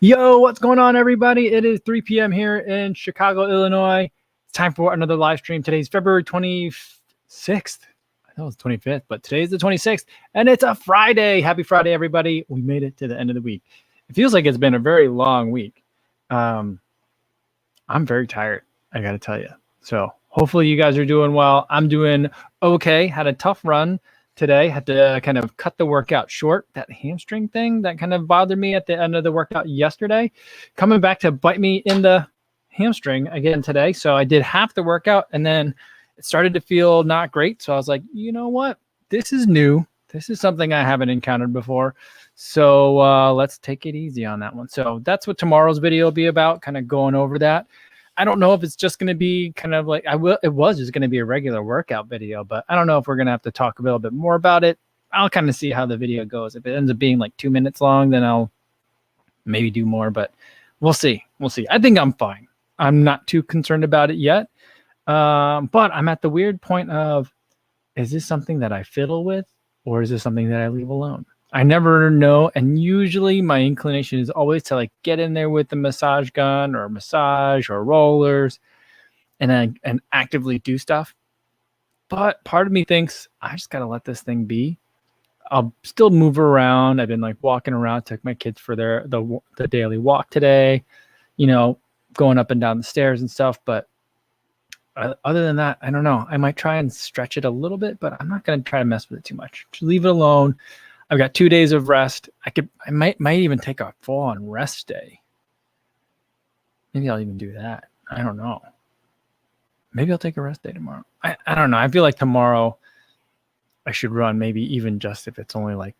Yo, what's going on, everybody? It is 3 p.m. here in Chicago, Illinois. It's time for another live stream. Today's February 26th. I know it's 25th, but today's the 26th, and it's a Friday. Happy Friday, everybody. We made it to the end of the week. It feels like it's been a very long week. I'm very tired, I got to tell you. So hopefully you guys are doing well. I'm doing okay. Had a tough run today. Had to kind of cut the workout short. That hamstring thing that kind of bothered me at the end of the workout yesterday, coming back to bite me in the hamstring again today. So I did half the workout and then it started to feel not great. So I was like, you know what? This is new. This is something I haven't encountered before. So let's take it easy on that one. So that's what tomorrow's video will be about, kind of going over that. I don't know if it's just going to be kind of like it was just going to be a regular workout video, but I don't know if we're going to have to talk a little bit more about it. I'll kind of see how the video goes. If it ends up being like 2 minutes long, then I'll maybe do more, but we'll see. We'll see. I think I'm fine. I'm not too concerned about it yet. But I'm at the weird point of, is this something that I fiddle with or is this something that I leave alone? I never know. And usually my inclination is always to like get in there with the massage gun or massage or rollers and actively do stuff. But part of me thinks I just got to let this thing be. I'll still move around. I've been like walking around, took my kids for the daily walk today, going up and down the stairs and stuff. But other than that, I don't know. I might try and stretch it a little bit, but I'm not going to try to mess with it too much. Just leave it alone. I've got 2 days of rest. I might even take a full-on rest day. Maybe I'll even do that. I don't know. Maybe I'll take a rest day tomorrow. I don't know. I feel like tomorrow I should run, maybe even just if it's only like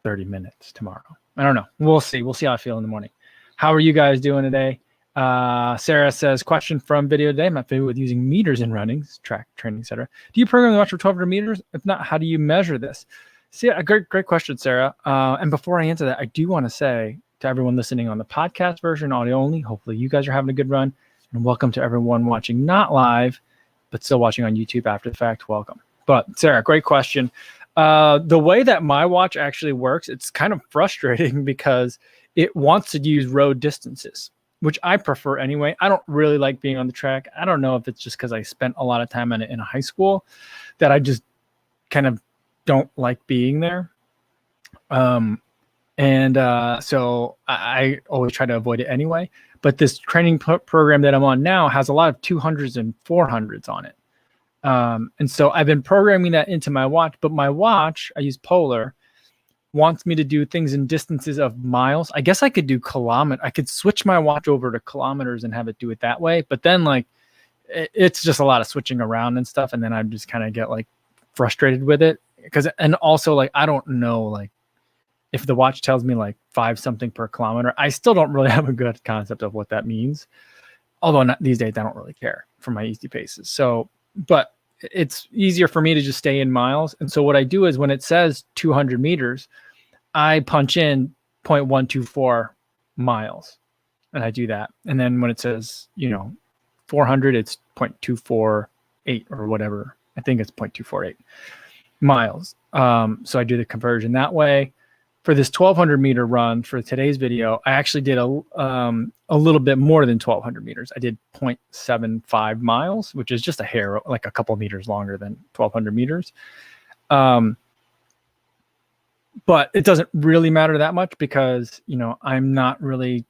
30 minutes tomorrow. I don't know. We'll see. We'll see how I feel in the morning. How are you guys doing today? Sarah says, question from video today. I'm not familiar with using meters in running, track training, etc. Do you program the watch for 1,200 meters? If not, how do you measure this? See, a great question, Sarah. And before I answer that, I do want to say to everyone listening on the podcast version, audio only, hopefully you guys are having a good run. And welcome to everyone watching not live, but still watching on YouTube after the fact. Welcome. But Sarah, great question. The way that my watch actually works, it's kind of frustrating because it wants to use road distances, which I prefer anyway. I don't really like being on the track. I don't know if it's just because I spent a lot of time on it in high school that I just kind of don't like being there. So I always try to avoid it anyway. But this training program that I'm on now has a lot of 200s and 400s on it. And so I've been programming that into my watch, but my watch, I use Polar, wants me to do things in distances of miles. I guess I could do I could switch my watch over to kilometers and have it do it that way. But then like, it's just a lot of switching around and stuff. And then I just kind of get like frustrated with it. And also like, I don't know, like if the watch tells me like 5 something per kilometer, I still don't really have a good concept of what that means. Although these days I don't really care for my easy paces. So, but it's easier for me to just stay in miles. And so what I do is when it says 200 meters, I punch in 0.124 miles and I do that. And then when it says, 400, it's 0.248 or whatever. I think it's 0.248 miles. So I do the conversion that way. For this 1,200 meter run for today's video, I actually did a little bit more than 1,200 meters. I did 0.75 miles, which is just a hair, like a couple meters longer than 1,200 meters. But it doesn't really matter that much because, I'm not really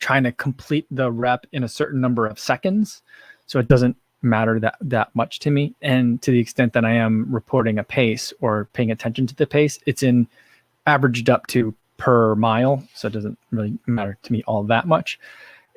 trying to complete the rep in a certain number of seconds. So it doesn't matter that much to me. And to the extent that I am reporting a pace or paying attention to the pace, it's averaged up to per mile. So it doesn't really matter to me all that much.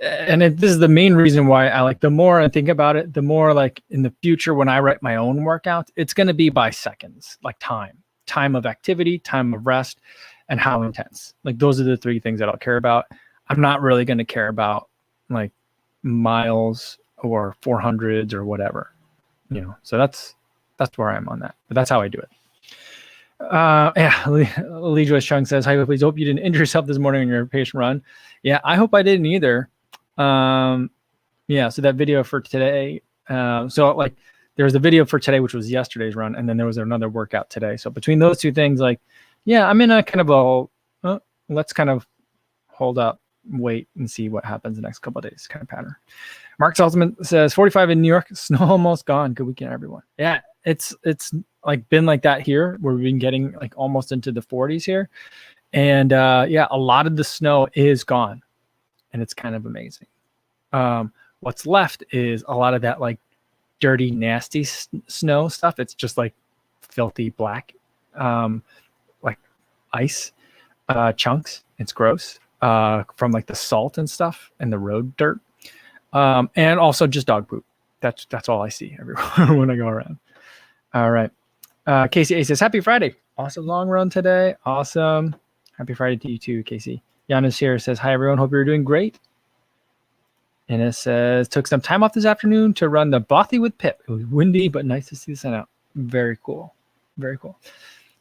And this is the main reason why I like, the more I think about it, the more like in the future, when I write my own workouts, it's going to be by seconds, like time of activity, time of rest, and how intense. Like those are the 3 things that I'll care about. I'm not really going to care about like miles or 400s or whatever, so that's where I am on that, but that's how I do it. Lee Joyce Chung says, hi, please hope you didn't injure yourself this morning on your patient run. Yeah, I hope I didn't either. So that video for today, so like there's a video for today, which was yesterday's run, and then there was another workout today. So between those 2 things, like, yeah, I'm in a kind of let's kind of hold up. wait and see what happens the next couple of days kind of pattern. Mark Saltzman says 45 in New York, snow almost gone. Good weekend, everyone. Yeah, it's like been like that here where we've been getting like almost into the 40s here. And yeah, a lot of the snow is gone and it's kind of amazing. What's left is a lot of that like dirty, nasty snow stuff. It's just like filthy black, like ice chunks. It's gross from like the salt and stuff and the road dirt. And also just dog poop. That's all I see everywhere when I go around. All right. Casey A says, happy Friday. Awesome long run today. Awesome. Happy Friday to you too, Casey. Giannis here says, hi, everyone. Hope you're doing great. And it says, took some time off this afternoon to run the Bothy with Pip. It was windy, but nice to see the sun out. Very cool. Very cool.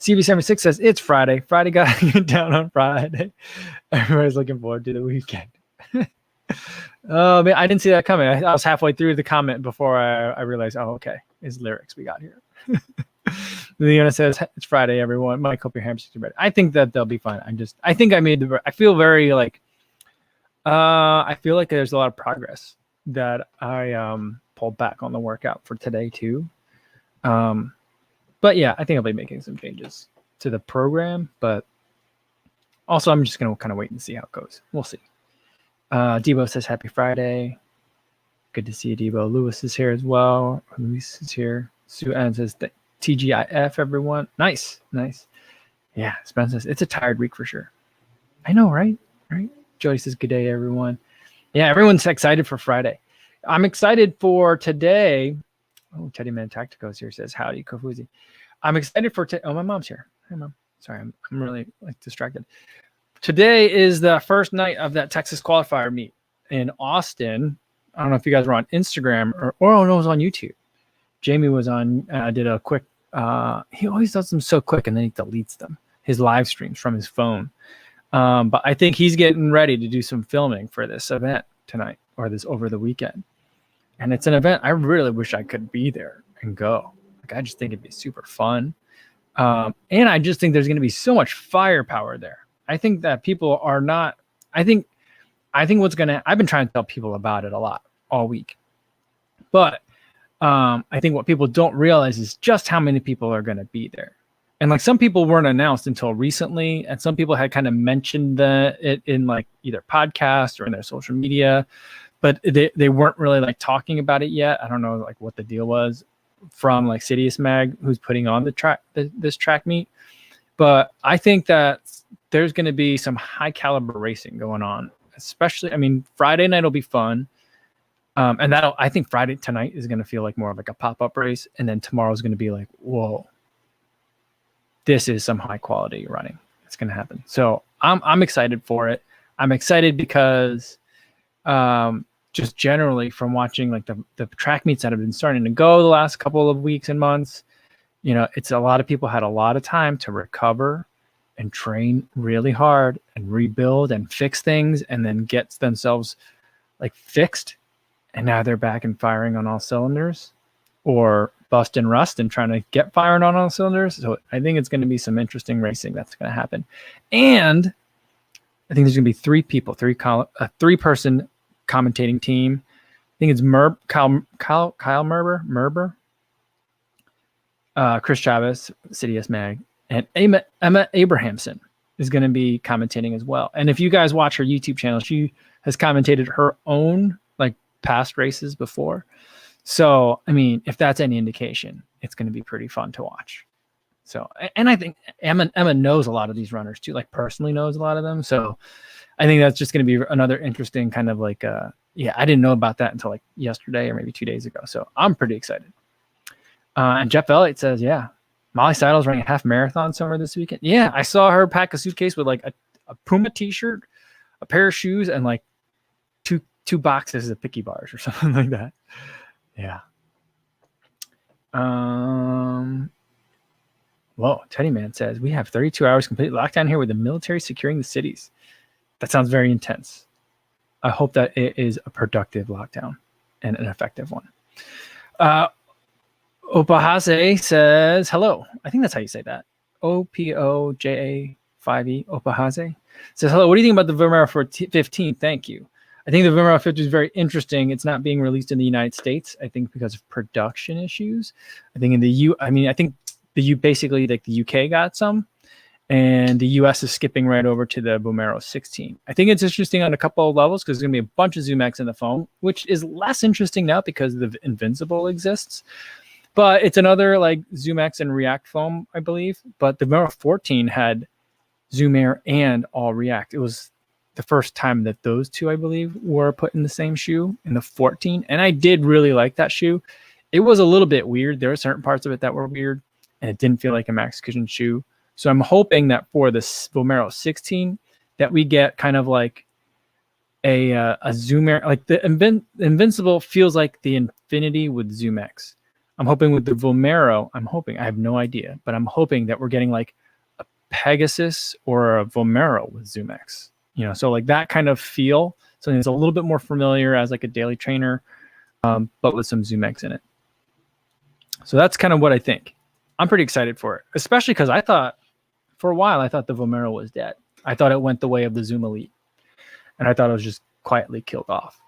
CB76 says, it's Friday. Friday got to get down on Friday. Everybody's looking forward to the weekend. Oh, man, I didn't see that coming. I was halfway through the comment before I realized, oh, okay, it's lyrics we got here. Leona says, it's Friday, everyone. Mike, hope your hamsters are ready. I think that they'll be fine. I think I feel very like, I feel like there's a lot of progress that I pulled back on the workout for today too. But yeah, I think I'll be making some changes to the program, but also I'm just going to kind of wait and see how it goes. We'll see. Debo says, happy Friday. Good to see you, Debo. Lewis is here as well. Luis is here. Sue Ann says, TGIF, everyone. Nice. Yeah, Spencer says, it's a tired week for sure. I know, right? Jody says, good day, everyone. Yeah, everyone's excited for Friday. I'm excited for today. Oh, Teddy Man Tacticos here says, howdy, Kofuzi. I'm excited for oh, my mom's here. Hi, Mom. Sorry, I'm really like distracted. Today is the first night of that Texas qualifier meet in Austin. I don't know if you guys were on Instagram or no, it was on YouTube. Jamie was on, did a quick, he always does them so quick and then he deletes them, his live streams from his phone. But I think he's getting ready to do some filming for this event tonight or this over the weekend. And it's an event I really wish I could be there and go. Like, I just think it'd be super fun. And I just think there's going to be so much firepower there. I think that people are not, I think what's going to, I've been trying to tell people about it a lot all week, but I think what people don't realize is just how many people are going to be there. And like some people weren't announced until recently, and some people had kind of mentioned it in like either podcasts or in their social media, but they weren't really like talking about it yet. I don't know like what the deal was from like Sidious Mag, who's putting on this track meet. But I think that there's going to be some high caliber racing going on, especially, I mean, Friday night will be fun. And I think Friday tonight is going to feel like more of like a pop-up race. And then tomorrow's going to be like, whoa, this is some high quality running. It's going to happen. So I'm excited for it. I'm excited because just generally from watching like the track meets that have been starting to go the last couple of weeks and months, you know, it's a lot of people had a lot of time to recover and train really hard and rebuild and fix things and then get themselves like fixed. And now they're back and firing on all cylinders or bust and rust and trying to get firing on all cylinders. So I think it's going to be some interesting racing that's going to happen. And I think there's going to be three people, a three-person commentating team. I think it's Kyle Merber, Chris Chavez, Sidious Mag, and Emma Abrahamson is going to be commentating as well. And if you guys watch her YouTube channel, she has commentated her own like past races before. So, I mean, if that's any indication, it's going to be pretty fun to watch. So, and I think Emma knows a lot of these runners too, like personally knows a lot of them. So I think that's just going to be another interesting kind of like, yeah, I didn't know about that until like yesterday or maybe 2 days ago. So I'm pretty excited. And Jeff Elliott says, yeah, Molly Seidel's running a half marathon somewhere this weekend. Yeah, I saw her pack a suitcase with like a Puma t-shirt, a pair of shoes, and like two boxes of picky bars or something like that. Yeah. Whoa, Teddy Man says, we have 32 hours complete lockdown here with the military securing the cities. That sounds very intense. I hope that it is a productive lockdown and an effective one. Opahase says, hello. I think that's how you say that. OPOJA5E, Opahase. Says, hello, what do you think about the Vomero 15? Thank you. I think the Vomero 50 is very interesting. It's not being released in the United States, I think, because of production issues. I think I think basically like the UK got some, and the US is skipping right over to the Vomero 16. I think it's interesting on a couple of levels because there's going to be a bunch of Zoom X in the phone, which is less interesting now because the Invincible exists. But it's another like Zoom X and React foam, I believe. But the Vomero 14 had Zoom Air and all React. It was the first time that those two, I believe, were put in the same shoe in the 14. And I did really like that shoe. It was a little bit weird. There are certain parts of it that were weird, and it didn't feel like a max cushion shoe. So I'm hoping that for this Vomero 16 that we get kind of like a Zoom Air, like the Invincible feels like the Infinity with Zoom X. I'm hoping with the Vomero, I have no idea, but I'm hoping that we're getting like a Pegasus or a Vomero with Zoom X. So like that kind of feel, something that's a little bit more familiar as like a daily trainer, but with some Zoom X in it. So that's kind of what I think. I'm pretty excited for it, especially because for a while, I thought the Vomero was dead. I thought it went the way of the Zoom Elite, and I thought it was just quietly killed off.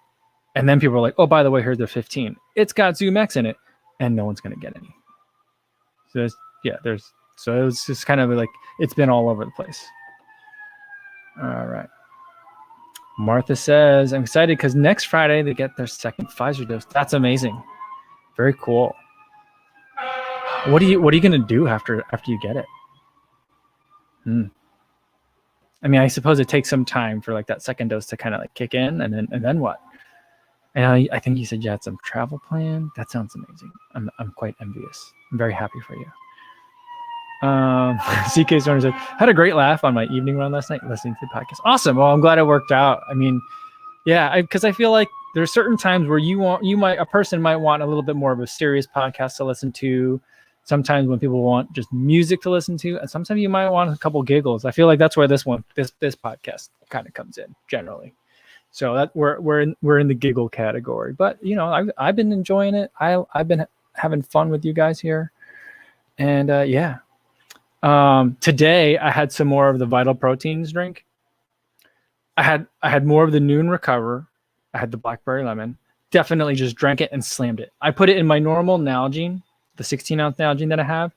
And then people were like, oh, by the way, here's the 15. It's got Zoom X in it, and no one's going to get any. So it was just kind of like, it's been all over the place. All right. Martha says, I'm excited because next Friday they get their second Pfizer dose. That's amazing. Very cool. What are you going to do after you get it? I mean, I suppose it takes some time for like that second dose to kind of like kick in, and then what? And I think you said you had some travel plan. That sounds amazing. I'm quite envious. I'm very happy for you. CK Storm said, had a great laugh on my evening run last night listening to the podcast. Awesome. Well, I'm glad it worked out. I mean, yeah, because I feel like there's certain times where a person might want a little bit more of a serious podcast to listen to. Sometimes when people want just music to listen to, and sometimes you might want a couple giggles. I feel like that's where this podcast kind of comes in generally. So that we're in the giggle category. But I've been enjoying it. I've been having fun with you guys here, and yeah. Today I had some more of the Vital Proteins drink. I had more of the Noon Recover. I had the blackberry lemon. Definitely just drank it and slammed it. I put it in my normal Nalgene, the 16-ounce Nalgene that I have,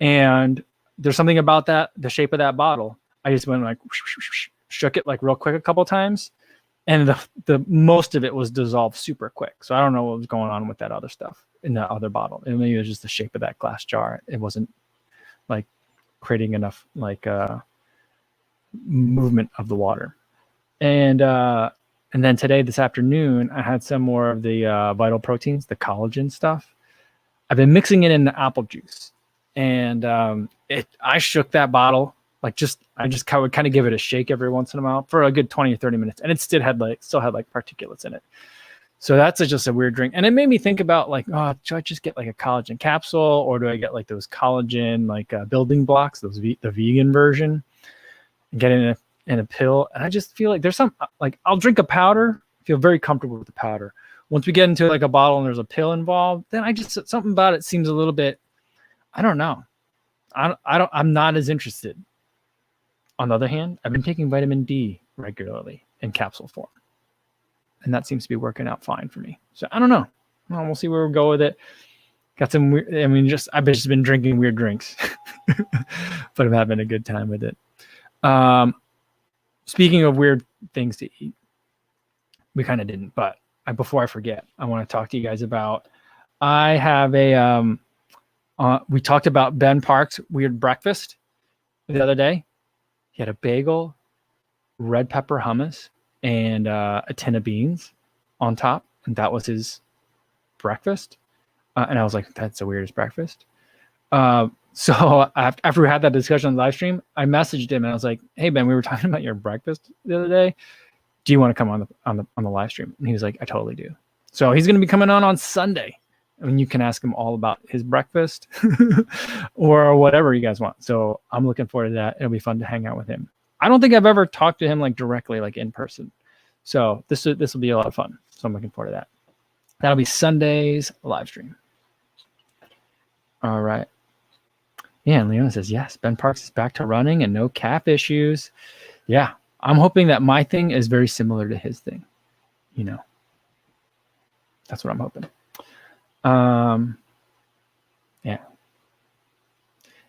and there's something about that, the shape of that bottle. I just went like shook it like real quick a couple times, and the most of it was dissolved super quick. So I don't know what was going on with that other stuff in the other bottle. And maybe it was just the shape of that glass jar. It wasn't like creating enough like movement of the water. And then today, this afternoon, I had some more of the Vital Proteins, the collagen stuff. I've been mixing it into apple juice, and I shook that bottle like I would kind of give it a shake every once in a while for a good 20 or 30 minutes, and it still had like particulates in it. So that's just a weird drink. And it made me think about like, oh, should I just get like a collagen capsule, or do I get like those collagen like building blocks, the vegan version, and get it in a pill? And I just feel like there's some like I'll drink a powder, feel very comfortable with the powder. Once we get into like a bottle and there's a pill involved, then something about it seems a little bit, I don't know. I'm not as interested. On the other hand, I've been taking vitamin D regularly in capsule form, and that seems to be working out fine for me. So I don't know. Well, we'll see where we go with it. Got some weird, I've just been drinking weird drinks, but I'm having a good time with it. Speaking of weird things to eat, we kind of didn't, but before I forget, I want to talk to you guys about, I have we talked about Ben Park's weird breakfast the other day. He had a bagel, red pepper hummus, and a tin of beans on top, and that was his breakfast. And I was like, that's the weirdest breakfast. So after we had that discussion on the live stream, I messaged him and I was like, hey Ben, we were talking about your breakfast the other day. Do you want to come on the live stream? And he was like, I totally do. So he's going to be coming on Sunday. I mean, you can ask him all about his breakfast or whatever you guys want. So I'm looking forward to that. It'll be fun to hang out with him. I don't think I've ever talked to him like directly, like in person. So this will be a lot of fun. So I'm looking forward to that. That'll be Sunday's live stream. All right. Yeah, and Leona says, yes, Ben Parks is back to running and no calf issues. Yeah, I'm hoping that my thing is very similar to his thing. You know, that's what I'm hoping. Yeah.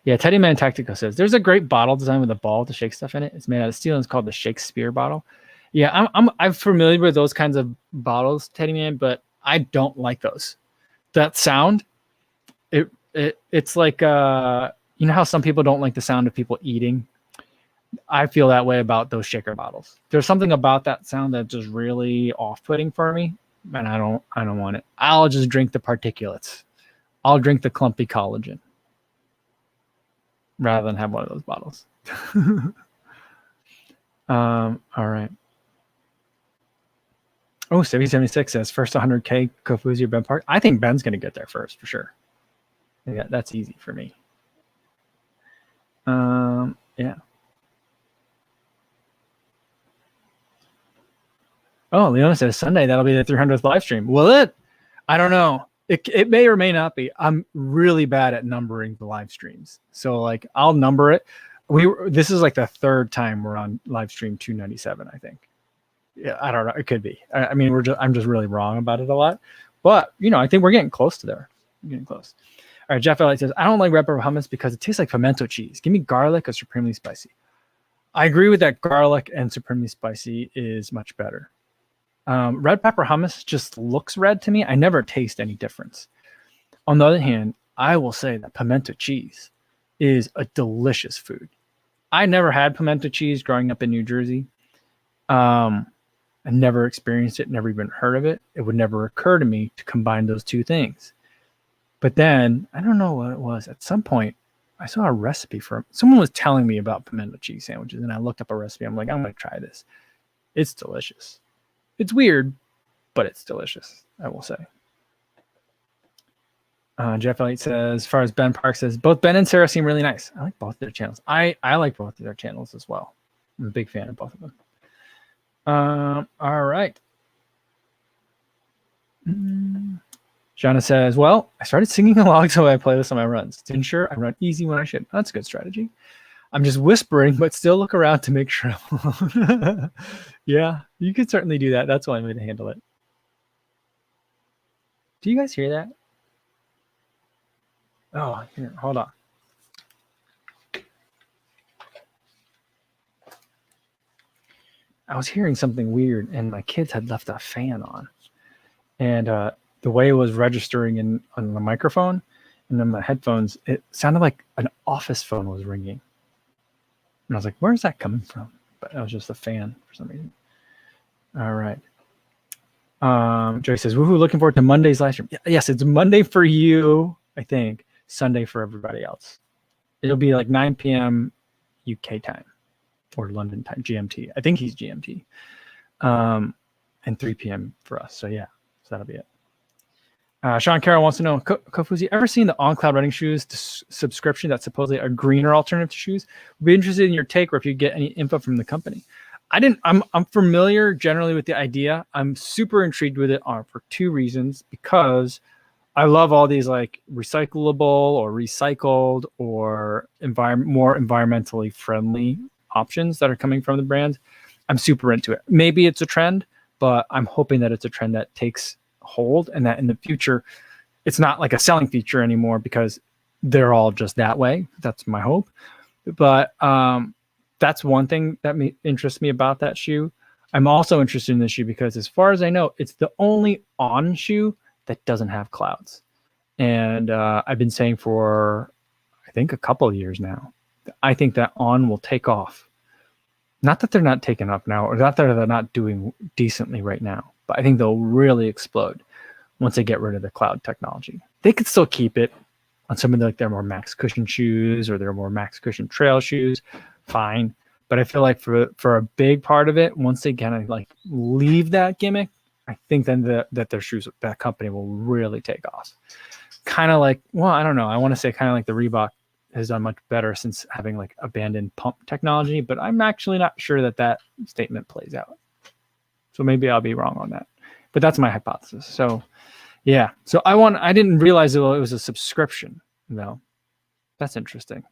Yeah, Teddy Man Tactical says there's a great bottle design with a ball to shake stuff in it. It's made out of steel and it's called the Shakespeare bottle. Yeah, I'm familiar with those kinds of bottles, Teddy Man, but I don't like those. That sound, it's like you know how some people don't like the sound of people eating. I feel that way about those shaker bottles. There's something about that sound that's just really off-putting for me, and I don't want it. I'll just drink the particulates. I'll drink the clumpy collagen rather than have one of those bottles. All right. Oh, 7076 says first 100K Kofuzi or Ben Park. I think Ben's going to get there first for sure. Yeah, that's easy for me. Yeah. Oh, Leona says Sunday, that'll be the 300th live stream. Will it? I don't know. It may or may not be. I'm really bad at numbering the live streams. So like I'll number it. This is like the third time we're on live stream 297, I think. Yeah, I don't know. It could be. I mean, I'm just really wrong about it a lot. But you know, I think we're getting close to there. We're getting close. All right, Jeff Elliott says, I don't like red pepper hummus because it tastes like pimento cheese. Give me garlic or supremely spicy. I agree with that. Garlic and supremely spicy is much better. Red pepper hummus just looks red to me. I never taste any difference. On the other hand, I will say that pimento cheese is a delicious food. I never had pimento cheese growing up in New Jersey. I never experienced it, never even heard of it. It would never occur to me to combine those two things. But then, I don't know what it was. At some point, I saw a recipe for someone was telling me about pimento cheese sandwiches, and I looked up a recipe. I'm like, I'm going to try this. It's delicious. It's weird, but it's delicious, I will say. Jeff Elliott says, as far as Ben Park says, both Ben and Sarah seem really nice. I like both their channels. I like both of their channels as well. I'm a big fan of both of them. All right. Shauna says, well, I started singing along so I play this on my runs to ensure I run easy when I should. That's a good strategy. I'm just whispering, but still look around to make sure I'm alone. Yeah, you could certainly do that. That's one way to handle it. Do you guys hear that? Oh, here, hold on. I was hearing something weird, and my kids had left a fan on. And the way it was registering on the microphone and then my headphones, it sounded like an office phone was ringing. And I was like, where's that coming from? But it was just a fan for some reason. All right. Joy says, woohoo, looking forward to Monday's live stream. Yes, it's Monday for you, I think. Sunday for everybody else. It'll be like 9 p.m. UK time or London time, GMT. I think he's GMT. And 3 p.m. for us. So yeah, so that'll be it. Sean Carroll wants to know, Kofuzi, ever seen the On Cloud running shoes subscription that's supposedly a greener alternative to shoes? Would be interested in your take or if you get any info from the company. I'm familiar generally with the idea. I'm super intrigued with it for two reasons. Because I love all these like recyclable or recycled or more environmentally friendly options that are coming from the brand. I'm super into it. Maybe it's a trend, but I'm hoping that it's a trend that takes hold and that in the future, it's not like a selling feature anymore because they're all just that way. That's my hope. But that's one thing that interests me about that shoe. I'm also interested in this shoe because as far as I know, it's the only On shoe that doesn't have clouds. And I've been saying for, I think, a couple of years now, I think that On will take off. Not that they're not taking off now, or not that they're not doing decently right now, but I think they'll really explode once they get rid of the cloud technology. They could still keep it on some of their more max cushion shoes or their more max cushion trail shoes, fine. But I feel like for a big part of it, once they kind of like leave that gimmick, I think then that their shoes, that company will really take off. Kind of like, well, I don't know. I want to say kind of like the Reebok has done much better since having like abandoned pump technology, but I'm actually not sure that statement plays out. So maybe I'll be wrong on that, but that's my hypothesis. So yeah, so I didn't realize it was a subscription though. That's interesting.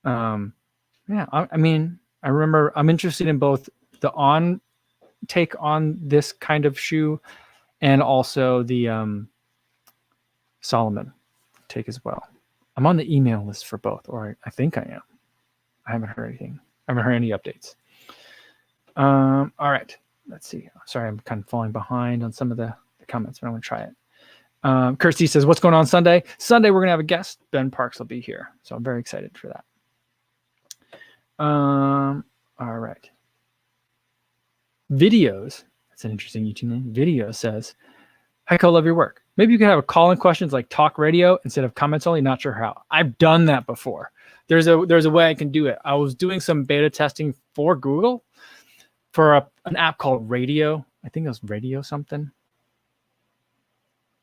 Yeah, I mean, I remember I'm interested in both the On take on this kind of shoe and also the Solomon take as well. I'm on the email list for both, or I think I am. I haven't heard anything. I haven't heard any updates. All right. Let's see. Sorry, I'm kind of falling behind on some of the comments, but I'm going to try it. Kirsty says, what's going on Sunday? Sunday, we're going to have a guest. Ben Parks will be here. So I'm very excited for that. All right. Videos. That's an interesting YouTube name. Video says, Heiko, love your work. Maybe you could have a call-in questions like talk radio instead of comments only. Not sure how. I've done that before. There's a way I can do it. I was doing some beta testing for Google for an app called Radio. I think it was Radio something.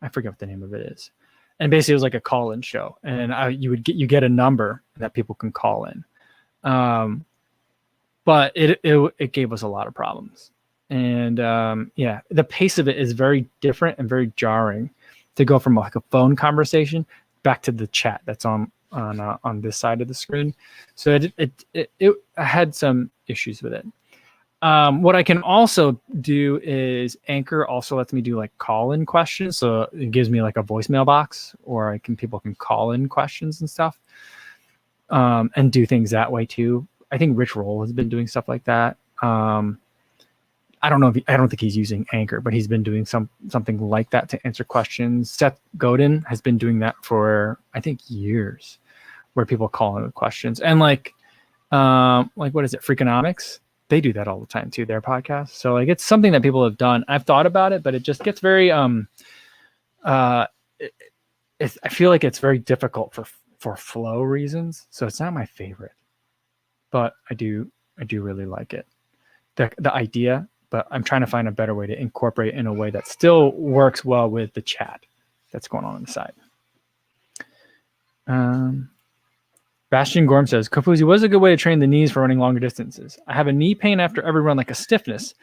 I forget what the name of it is. And basically it was like a call-in show. And you get a number that people can call in. But it gave us a lot of problems. And yeah, the pace of it is very different and very jarring to go from like a phone conversation back to the chat that's on this side of the screen. So it had some issues with it. What I can also do is Anchor also lets me do like call-in questions. So it gives me like a voicemail box, or people can call in questions and stuff, and do things that way too. I think Rich Roll has been doing stuff like that. I don't know I don't think he's using Anchor, but he's been doing something like that to answer questions. Seth Godin has been doing that for I think years, where people call in with questions. And like what is it, Freakonomics? They do that all the time too, their podcast. So like it's something that people have done. I've thought about it, but it just gets very I feel like it's very difficult for flow reasons. So it's not my favorite, but I do really like it. The idea, but I'm trying to find a better way to incorporate in a way that still works well with the chat that's going on the side. Bastian Gorm says, Kofuzi, what is a good way to train the knees for running longer distances? I have a knee pain after every run, like a stiffness,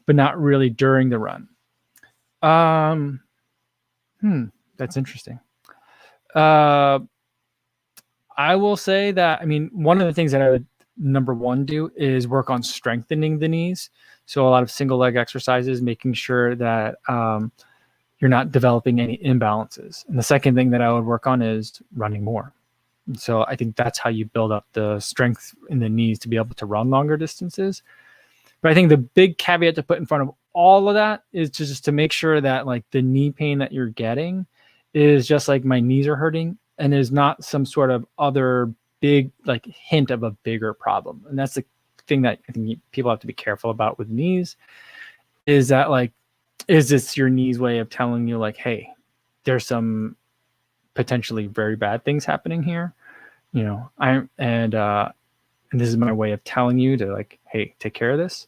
but not really during the run. That's interesting. I will say that, I mean, one of the things that I would number one do is work on strengthening the knees. So a lot of single leg exercises, making sure that you're not developing any imbalances. And the second thing that I would work on is running more. And so I think that's how you build up the strength in the knees to be able to run longer distances. But I think the big caveat to put in front of all of that is just to make sure that like the knee pain that you're getting is just like my knees are hurting and is not some sort of other big like hint of a bigger problem. And that's the thing that I think people have to be careful about with knees, is that like, is this your knees way of telling you like, hey, there's some potentially very bad things happening here, you know, and this is my way of telling you to like, hey, take care of this.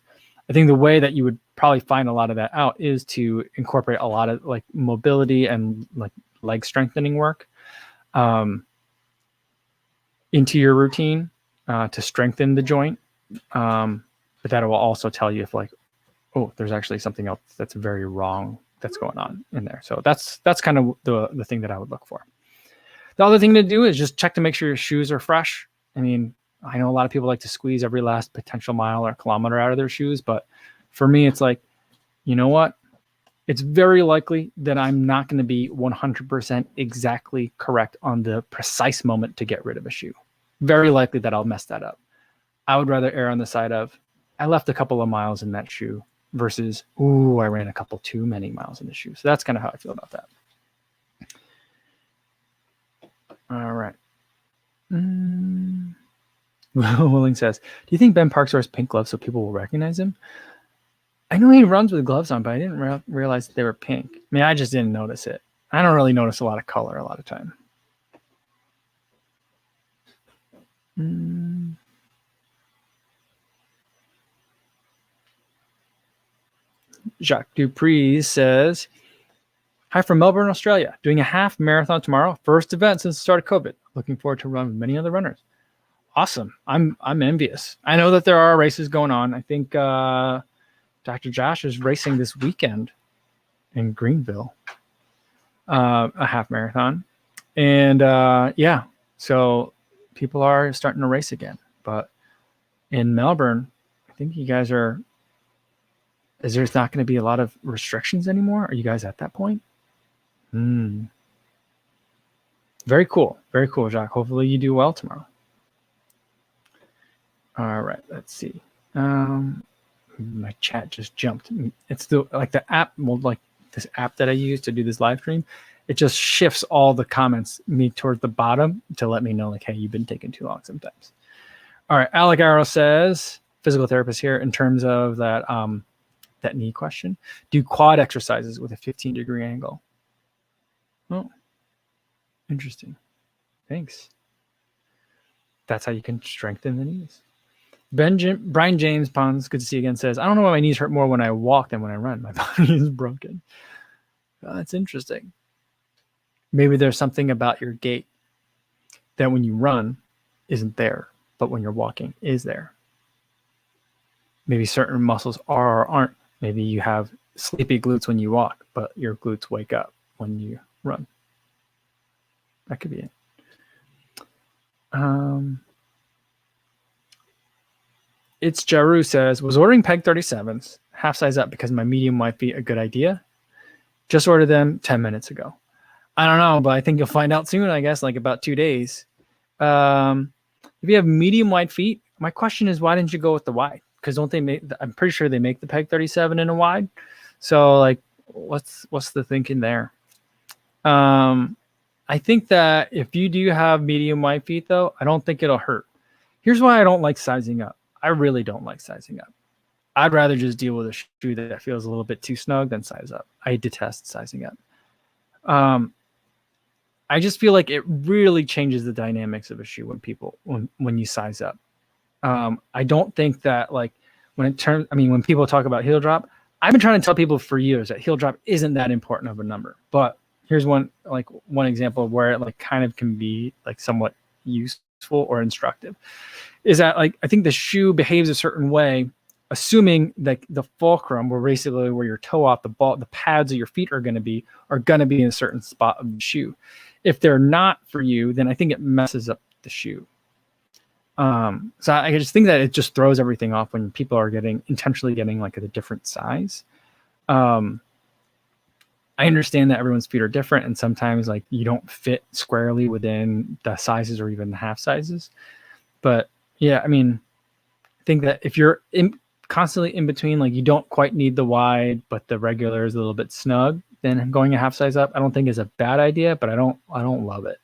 I think the way that you would probably find a lot of that out is to incorporate a lot of like mobility and like leg strengthening work into your routine to strengthen the joint. But that will also tell you if like, oh, there's actually something else that's very wrong that's going on in there. So that's kind of the thing that I would look for. The other thing to do is just check to make sure your shoes are fresh. I mean, I know a lot of people like to squeeze every last potential mile or kilometer out of their shoes, but for me, it's like, you know what? It's very likely that I'm not going to be 100% exactly correct on the precise moment to get rid of a shoe. Very likely that I'll mess that up. I would rather err on the side of, I left a couple of miles in that shoe versus, ooh, I ran a couple too many miles in the shoe. So that's kind of how I feel about that. All right. Willing says, do you think Ben Parks wears pink gloves so people will recognize him? I know he runs with gloves on, but I didn't realize that they were pink. I mean, I just didn't notice it. I don't really notice a lot of color a lot of time. Jacques Dupree says, hi from Melbourne, Australia. Doing a half marathon tomorrow. First event since the start of COVID. Looking forward to run with many other runners. Awesome. I'm envious. I know that there are races going on. I think Dr. Josh is racing this weekend in Greenville, a half marathon. And yeah, so people are starting to race again. But in Melbourne, I think you guys are. Is there's not going to be a lot of restrictions anymore? Are you guys at that point? Very cool. Very cool, Jacques. Hopefully you do well tomorrow. All right, let's see. My chat just jumped. It's the app, like this app that I use to do this live stream. It just shifts all the comments me towards the bottom to let me know, like, hey, you've been taking too long sometimes. All right, Alec Arrow says, physical therapist here, in terms of that that knee question, do quad exercises with a 15-degree angle. Oh, interesting. Thanks. That's how you can strengthen the knees. Brian James Pons, good to see you again, says, I don't know why my knees hurt more when I walk than when I run. My body is broken. Oh, that's interesting. Maybe there's something about your gait that when you run isn't there, but when you're walking is there. Maybe certain muscles are or aren't. Maybe you have sleepy glutes when you walk, but your glutes wake up when you run. That could be it. It's Jaru says, was ordering Peg 37s, half size up because my medium might be a good idea. Just ordered them 10 minutes ago. I don't know, but I think you'll find out soon, I guess, like about 2 days. If you have medium wide feet, my question is, why didn't you go with the wide? Because don't they make, I'm pretty sure they make the Peg 37 in a wide. So like, what's the thinking there? I think that if you do have medium wide feet though, I don't think it'll hurt. Here's why I don't like sizing up. I really don't like sizing up. I'd rather just deal with a shoe that feels a little bit too snug than size up. I detest sizing up. I just feel like it really changes the dynamics of a shoe when you size up. I don't think that like when people talk about heel drop, I've been trying to tell people for years that heel drop isn't that important of a number. But here's one example where it like kind of can be like somewhat useful or instructive. Is that like I think the shoe behaves a certain way, assuming that the fulcrum, where basically where your toe off the ball, the pads of your feet are going to be in a certain spot of the shoe. If they're not for you, then I think it messes up the shoe. So I just think that it just throws everything off when people are intentionally getting like at a different size. I understand that everyone's feet are different, and sometimes like you don't fit squarely within the sizes or even the half sizes. But yeah, I mean, I think that if you're constantly in between, like you don't quite need the wide, but the regular is a little bit snug, then going a half size up, I don't think is a bad idea, but I don't love it.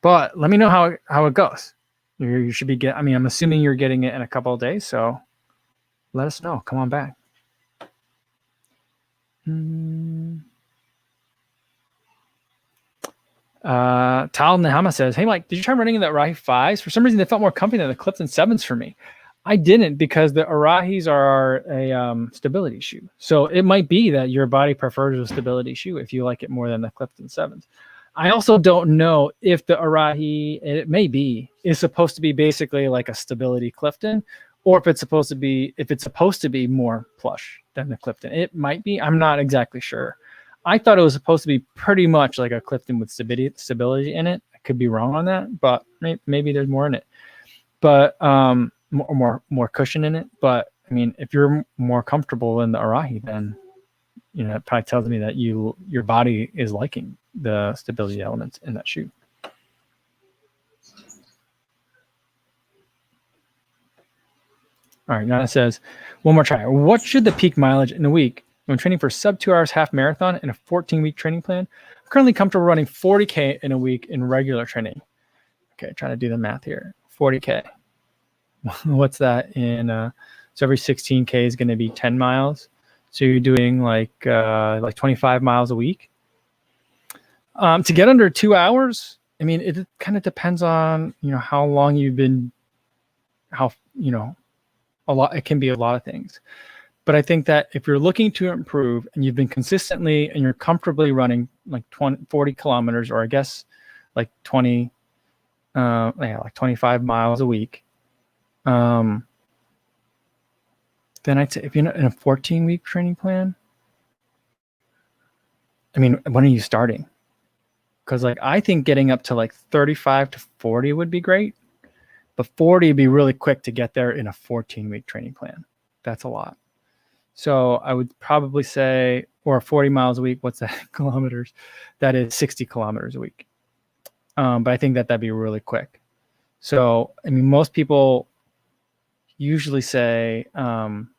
But let me know how it goes. You should be I'm assuming you're getting it in a couple of days, so let us know. Come on back. Tal Nehama says, hey Mike, did you try running in the Arahi 5s? For some reason they felt more comfy than the Clifton 7s for me. I didn't, because the Arahis are a stability shoe. So it might be that your body prefers a stability shoe if you like it more than the Clifton 7s. I also don't know if the Arahi, it may be, is supposed to be basically like a stability Clifton, or if it's supposed to be more plush than the Clifton. It might be. I'm not exactly sure. I thought it was supposed to be pretty much like a Clifton with stability in it. I could be wrong on that, but maybe there's more in it. But more cushion in it. But I mean, if you're more comfortable in the Arahi, then it probably tells me that your body is liking the stability elements in that shoe. All right, Nana says, one more try. What should the peak mileage in a week when training for sub 2 hours half marathon in a 14-week training plan? I'm currently comfortable running 40K in a week in regular training. Okay, trying to do the math here. 40K. What's that in? So every 16K is going to be 10 miles. So you're doing like 25 miles a week. To get under 2 hours, I mean, it kind of depends on how long you've been, a lot. It can be a lot of things. But I think that if you're looking to improve and you've been consistently and you're comfortably running like 40 kilometers, or I guess like 25 miles a week, then I'd say if you're in a 14-week training plan, I mean, when are you starting? Because like I think getting up to like 35 to 40 would be great. but 40 would be really quick to get there in a 14-week training plan. That's a lot. So I would probably say, or 40 miles a week, what's that kilometers? That is 60 kilometers a week. But I think that'd be really quick. So, I mean, most people usually say, 10%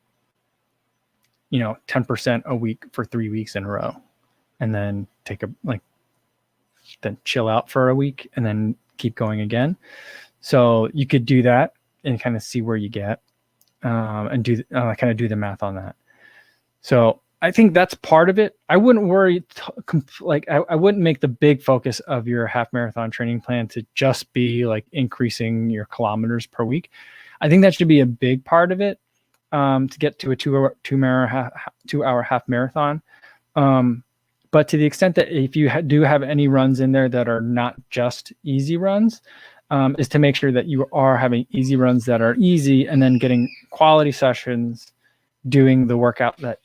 a week for 3 weeks in a row, and then then chill out for a week and then keep going again. So you could do that and kind of see where you get, and kind of do the math on that. So I think that's part of it. I wouldn't worry, I wouldn't make the big focus of your half marathon training plan to just be like increasing your kilometers per week. I think that should be a big part of it, to get to a 2-hour half marathon. But to the extent that if you do have any runs in there that are not just easy runs, is to make sure that you are having easy runs that are easy, and then getting quality sessions, doing the workout that,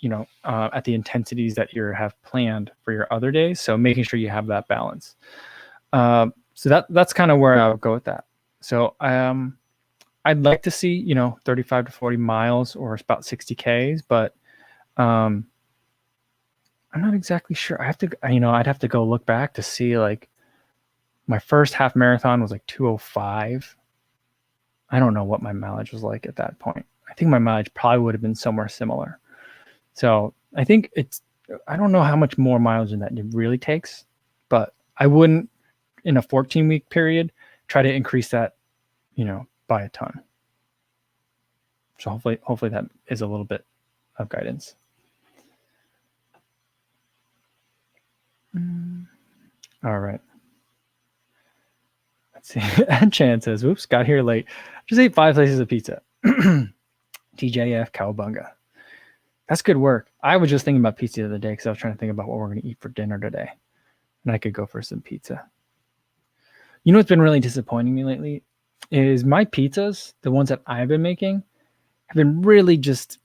at the intensities that you have planned for your other days. So making sure you have that balance. So that's kind of where I would go with that. So I'd like to see, 35 to 40 miles or about 60 Ks, but I'm not exactly sure. I'd have to go look back to see, like, my first half marathon was like 205. I don't know what my mileage was like at that point. I think my mileage probably would have been somewhere similar. So I think I don't know how much more mileage than that it really takes, but I wouldn't, in a 14-week period, try to increase that, by a ton. So hopefully that is a little bit of guidance. All right. Let's see. And Chan says, "Oops, got here late. Just ate 5 slices of pizza." TJF Cowabunga. That's good work. I was just thinking about pizza the other day because I was trying to think about what we're going to eat for dinner today, and I could go for some pizza. You know what's been really disappointing me lately is my pizzas, the ones that I've been making, have been really just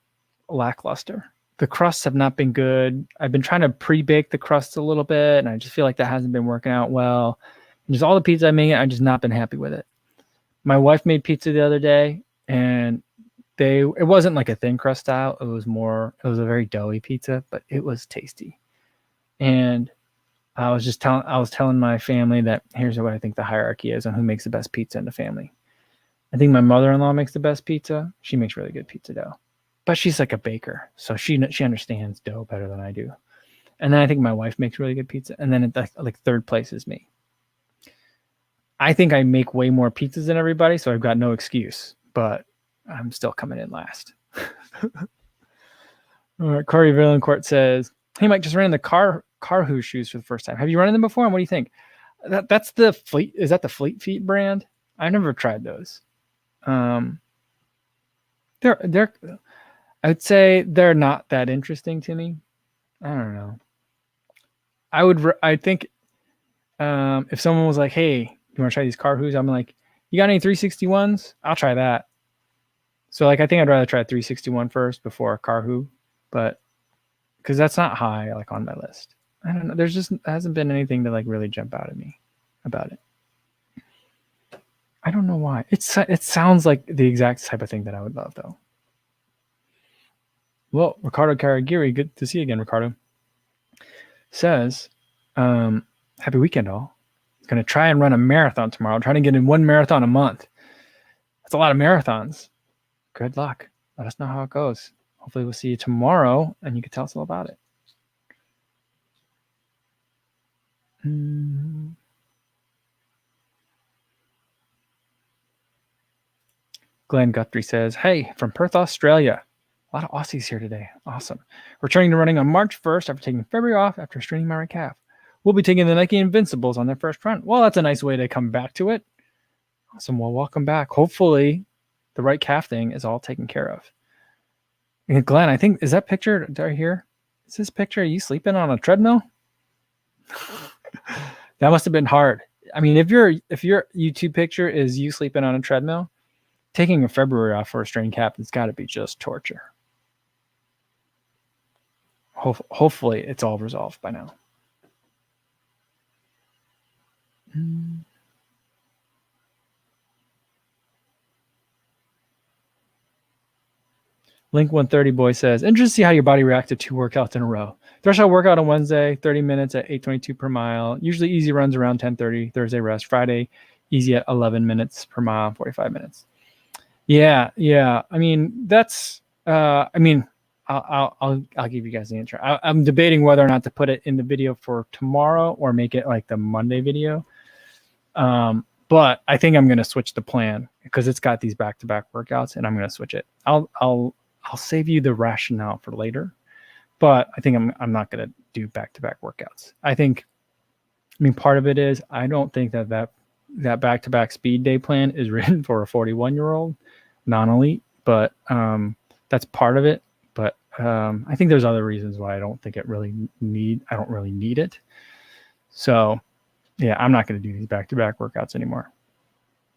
lackluster. The crusts have not been good. I've been trying to pre-bake the crusts a little bit, and I just feel like that hasn't been working out well. And just all the pizza I made, I've just not been happy with it. My wife made pizza the other day, and it wasn't like a thin crust style. It was a very doughy pizza, but it was tasty. And I was telling my family that here's what I think the hierarchy is on who makes the best pizza in the family. I think my mother-in-law makes the best pizza. She makes really good pizza dough, but she's like a baker, so she understands dough better than I do. And then I think my wife makes really good pizza, and then like third place is me. I think I make way more pizzas than everybody, so I've got no excuse, but I'm still coming in last. All right, Corey Villancourt says, "Hey Mike, just ran in the Carhu shoes for the first time. Have you run in them before? And what do you think?" That's the Fleet. Is that the Fleet Feet brand? I've never tried those. They're I'd say they're not that interesting to me. I don't know. I think if someone was like, "Hey, you want to try these Carhus?" I'm like, "You got any 361s? I'll try that." So like, I think I'd rather try a 361 first before a Carhu, but because that's not high like on my list. I don't know. There's just hasn't been anything to like really jump out at me about it. I don't know why. It sounds like the exact type of thing that I would love, though. Well, Ricardo Karagiri, good to see you again, Ricardo. Says, "Happy weekend, all. Going to try and run a marathon tomorrow. I'm trying to get in 1 marathon a month. That's a lot of marathons. Good luck. Let us know how it goes. Hopefully we'll see you tomorrow, and you can tell us all about it." Glenn Guthrie says, "Hey, from Perth, Australia. A lot of Aussies here today. Awesome. Returning to running on March 1st after taking February off after straining my right calf. We'll be taking the Nike Invincibles on their first run." Well, that's a nice way to come back to it. Awesome. Well, welcome back. Hopefully the right calf thing is all taken care of. And Glenn, I think, is that picture right here? Is this picture of you sleeping on a treadmill? That must have been hard. I mean, if your YouTube picture is you sleeping on a treadmill, taking a February off for a strained calf, it's got to be just torture. Hopefully it's all resolved by now. Link 130 boy says, interested to see how your body reacts to 2 workouts in a row. Threshold workout on Wednesday, 30 minutes at 8:22 per mile. Usually easy runs around 10:30. Thursday rest. Friday easy at 11 minutes per mile, 45 minutes. Yeah. I mean, that's. I mean, I'll give you guys the answer. I'm debating whether or not to put it in the video for tomorrow or make it like the Monday video. But I think I'm going to switch the plan because it's got these back-to-back workouts, and I'm going to switch it. I'll save you the rationale for later, but I think I'm not going to do back-to-back workouts. I mean, part of it is I don't think that back-to-back speed day plan is written for a 41-year-old non-elite, but that's part of it. But I think there's other reasons why I don't think I don't really need it. So yeah, I'm not going to do these back-to-back workouts anymore.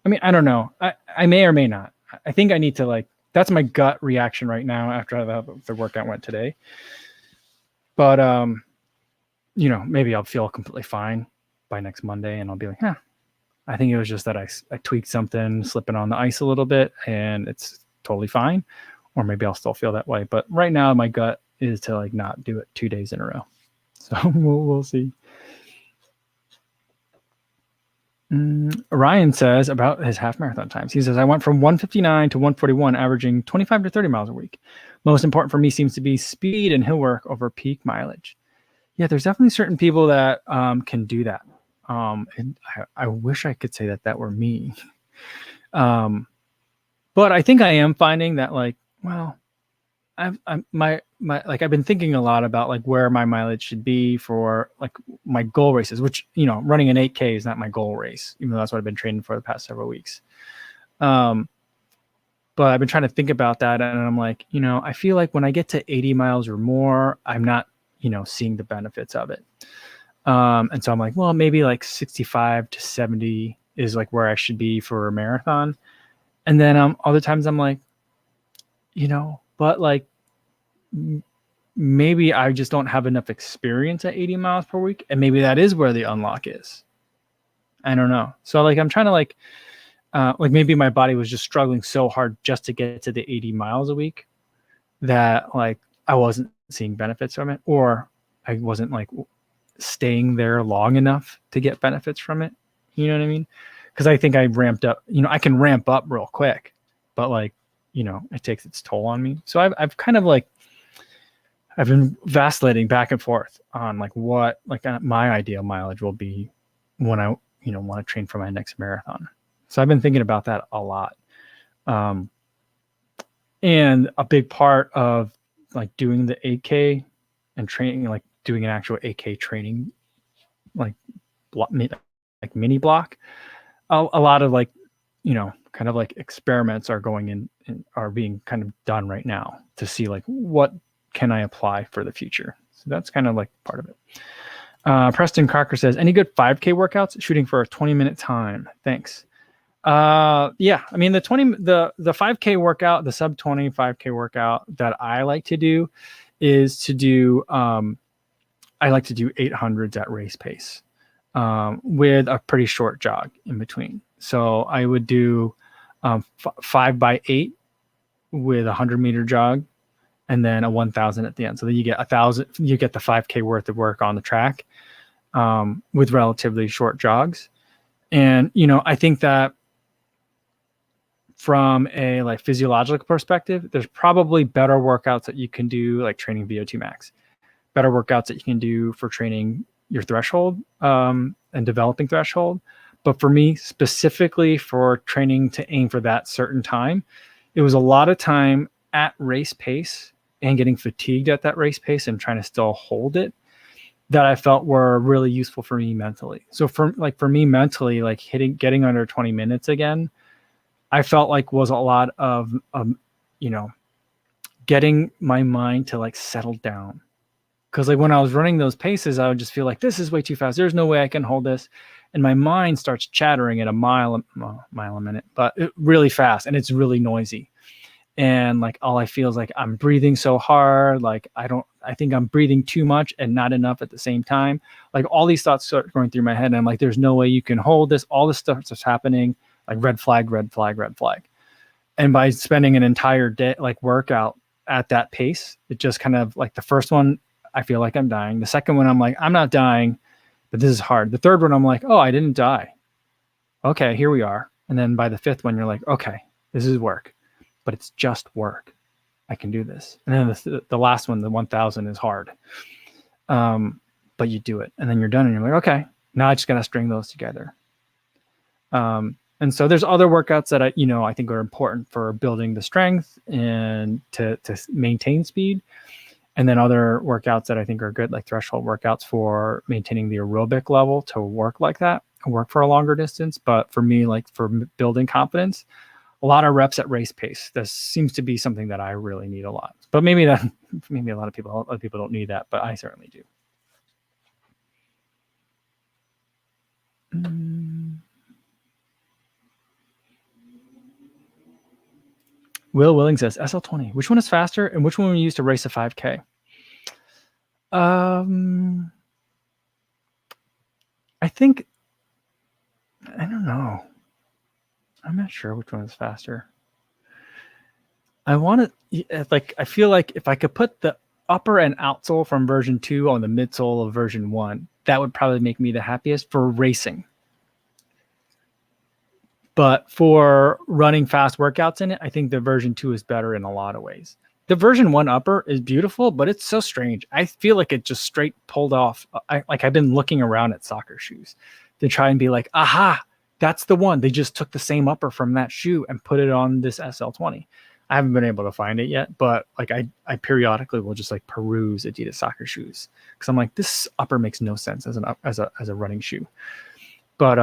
I mean, I don't know. I may or may not. I think I need to that's my gut reaction right now after the workout went today. But, maybe I'll feel completely fine by next Monday and I'll be like, I think it was just that I tweaked something, slipping on the ice a little bit, and it's totally fine. Or maybe I'll still feel that way. But right now my gut is to not do it 2 days in a row. So we'll see. Ryan says about his half marathon times. He says, I went from 159 to 141, averaging 25 to 30 miles a week. Most important for me seems to be speed and hill work over peak mileage. Yeah, there's definitely certain people that can do that. And I wish I could say that were me. But I think I am finding that I've been thinking a lot about where my mileage should be for my goal races, which, running an 8K is not my goal race, even though that's what I've been training for the past several weeks. But I've been trying to think about that. And I'm like, I feel like when I get to 80 miles or more, I'm not, seeing the benefits of it. And so I'm like, well, maybe 65 to 70 is where I should be for a marathon. And then other times I'm like, but maybe I just don't have enough experience at 80 miles per week. And maybe that is where the unlock is. I don't know. So I'm trying to maybe my body was just struggling so hard just to get to the 80 miles a week that I wasn't seeing benefits from it, or I wasn't staying there long enough to get benefits from it. You know what I mean? Because I think I ramped up, I can ramp up real quick, but it takes its toll on me. So I've kind of I've been vacillating back and forth on what my ideal mileage will be when I want to train for my next marathon. So I've been thinking about that a lot. And a big part of doing the 8K and training, doing an actual 8K training, mini block, a lot of kind of experiments are going in and are being kind of done right now to see what can I apply for the future. So that's kind of part of it. Preston Crocker says, any good 5K workouts? Shooting for a 20-minute time. Thanks. Yeah, I mean the 5K workout, the sub 20 5K workout that I like to do is to do I like to do 800s at race pace with a pretty short jog in between. So I would do 5x8 with a 100-meter jog, and then a 1,000 at the end. So then you get 1,000. You get the 5K worth of work on the track with relatively short jogs. And I think that from a physiological perspective, there's probably better workouts that you can do, training VO2 max, better workouts that you can do for training your threshold and developing threshold. But for me, specifically for training to aim for that certain time, it was a lot of time at race pace and getting fatigued at that race pace and trying to still hold it that I felt were really useful for me mentally. So for me mentally, getting under 20 minutes again, I felt was a lot of, getting my mind to settle down. Because when I was running those paces, I would just feel this is way too fast. There's no way I can hold this. And my mind starts chattering at a mile a minute, but really fast. And it's really noisy. And all I feel is I'm breathing so hard. I think I'm breathing too much and not enough at the same time. All these thoughts start going through my head. And I'm there's no way you can hold this. All this stuff that's happening, red flag, red flag, red flag. And by spending an entire day, workout, at that pace. It just kind of like the first one, I feel like I'm dying. The second one, I'm like, I'm not dying, but this is hard. The third one, I'm like, oh, I didn't die. Okay, here we are. And then by the fifth one, you're like, okay, this is work, but it's just work. I can do this. And then the last one, the 1000 is hard. But you do it and then you're done and you're like, okay, now I just got to string those together. And so there's other workouts that I think are important for building the strength and to maintain speed. And then other workouts that I think are good, like threshold workouts for maintaining the aerobic level to work like that, work for a longer distance. But for me, like for building confidence, a lot of reps at race pace. This seems to be something that I really need a lot. But maybe a lot of people, other people don't need that, but I certainly do. Will Willing says SL20. Which one is faster and which one we use to race a 5K? I think, I don't know. I'm not sure which one is faster. I feel like if I could put the upper and outsole from version 2 on the midsole of version 1, that would probably make me the happiest for racing. But for running fast workouts in it, I think the version 2 is better in a lot of ways. The version 1 upper is beautiful, but it's so strange. I feel like it just straight pulled off. I've been looking around at soccer shoes to try and be like, aha, that's the one. They just took the same upper from that shoe and put it on this SL20. I haven't been able to find it yet, but like I periodically will just like peruse Adidas soccer shoes because I'm like, this upper makes no sense as a running shoe. But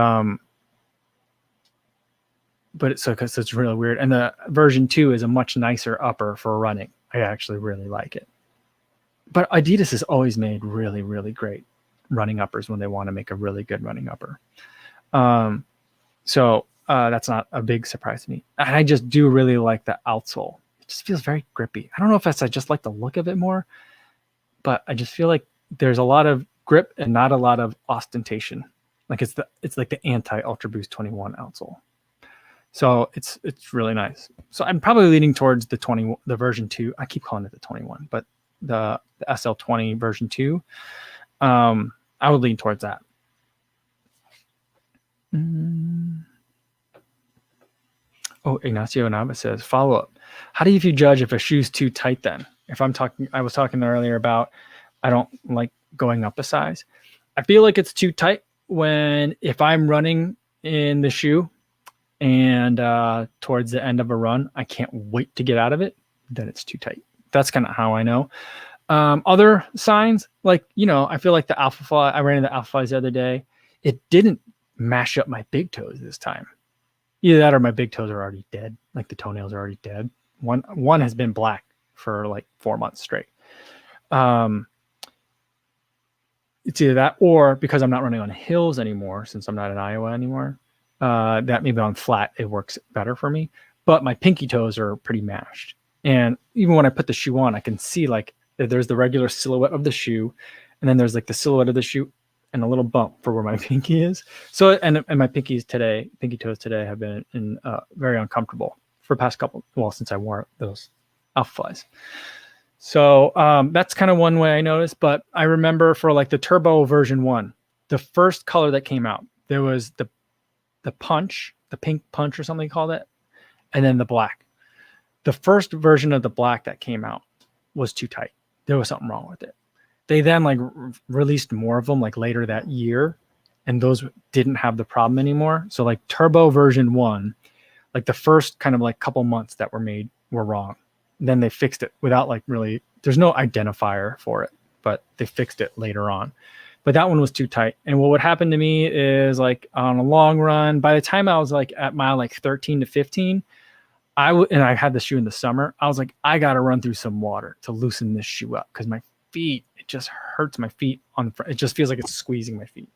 it's so because it's really weird. And the version 2 is a much nicer upper for running. I actually really like it. But Adidas has always made really, really great running uppers when they want to make a really good running upper. So that's not a big surprise to me. And I just do really like the outsole. It just feels very grippy. I don't know if I just like the look of it more, but I just feel like there's a lot of grip and not a lot of ostentation. Like it's like the anti Ultra Boost 21 outsole. So it's really nice. So I'm probably leaning towards the version 2. I keep calling it the 21, but the SL20 version 2. I would lean towards that. Oh, Ignacio Nava says, follow up. How do you judge if a shoe's too tight then? I was talking earlier about I don't like going up a size. I feel like it's too tight if I'm running in the shoe and towards the end of a run, I can't wait to get out of it, then it's too tight. That's kind of how I know. Other signs, like, I feel like the Alpha Fly, I ran into the Alpha Flies the other day. It didn't mash up my big toes this time. Either that or my big toes are already dead. Like the toenails are already dead. One has been black for like 4 months straight. It's either that or because I'm not running on hills anymore, since I'm not in Iowa anymore, that maybe on flat, it works better for me. But my pinky toes are pretty mashed. And even when I put the shoe on, I can see like there's the regular silhouette of the shoe. And then there's like the silhouette of the shoe and a little bump for where my pinky is. So, and my pinky toes today have been very uncomfortable for the past since I wore those Alpha Flies. So that's kind of one way I noticed. But I remember for like the Turbo version 1, the first color that came out, there was the punch, the pink punch or something called it, and then the black. The first version of the black that came out was too tight. There was something wrong with it. They then like released more of them like later that year, and those didn't have the problem anymore. So like Turbo version 1, like the first kind of like couple months that were made were wrong. And then they fixed it without like really, there's no identifier for it, but they fixed it later on. But that one was too tight. And what would happen to me is like on a long run, by the time I was like at mile like 13 to 15, and I had the shoe in the summer, I was like, I got to run through some water to loosen this shoe up because my feet, it just hurts my feet on the front. It just feels like it's squeezing my feet.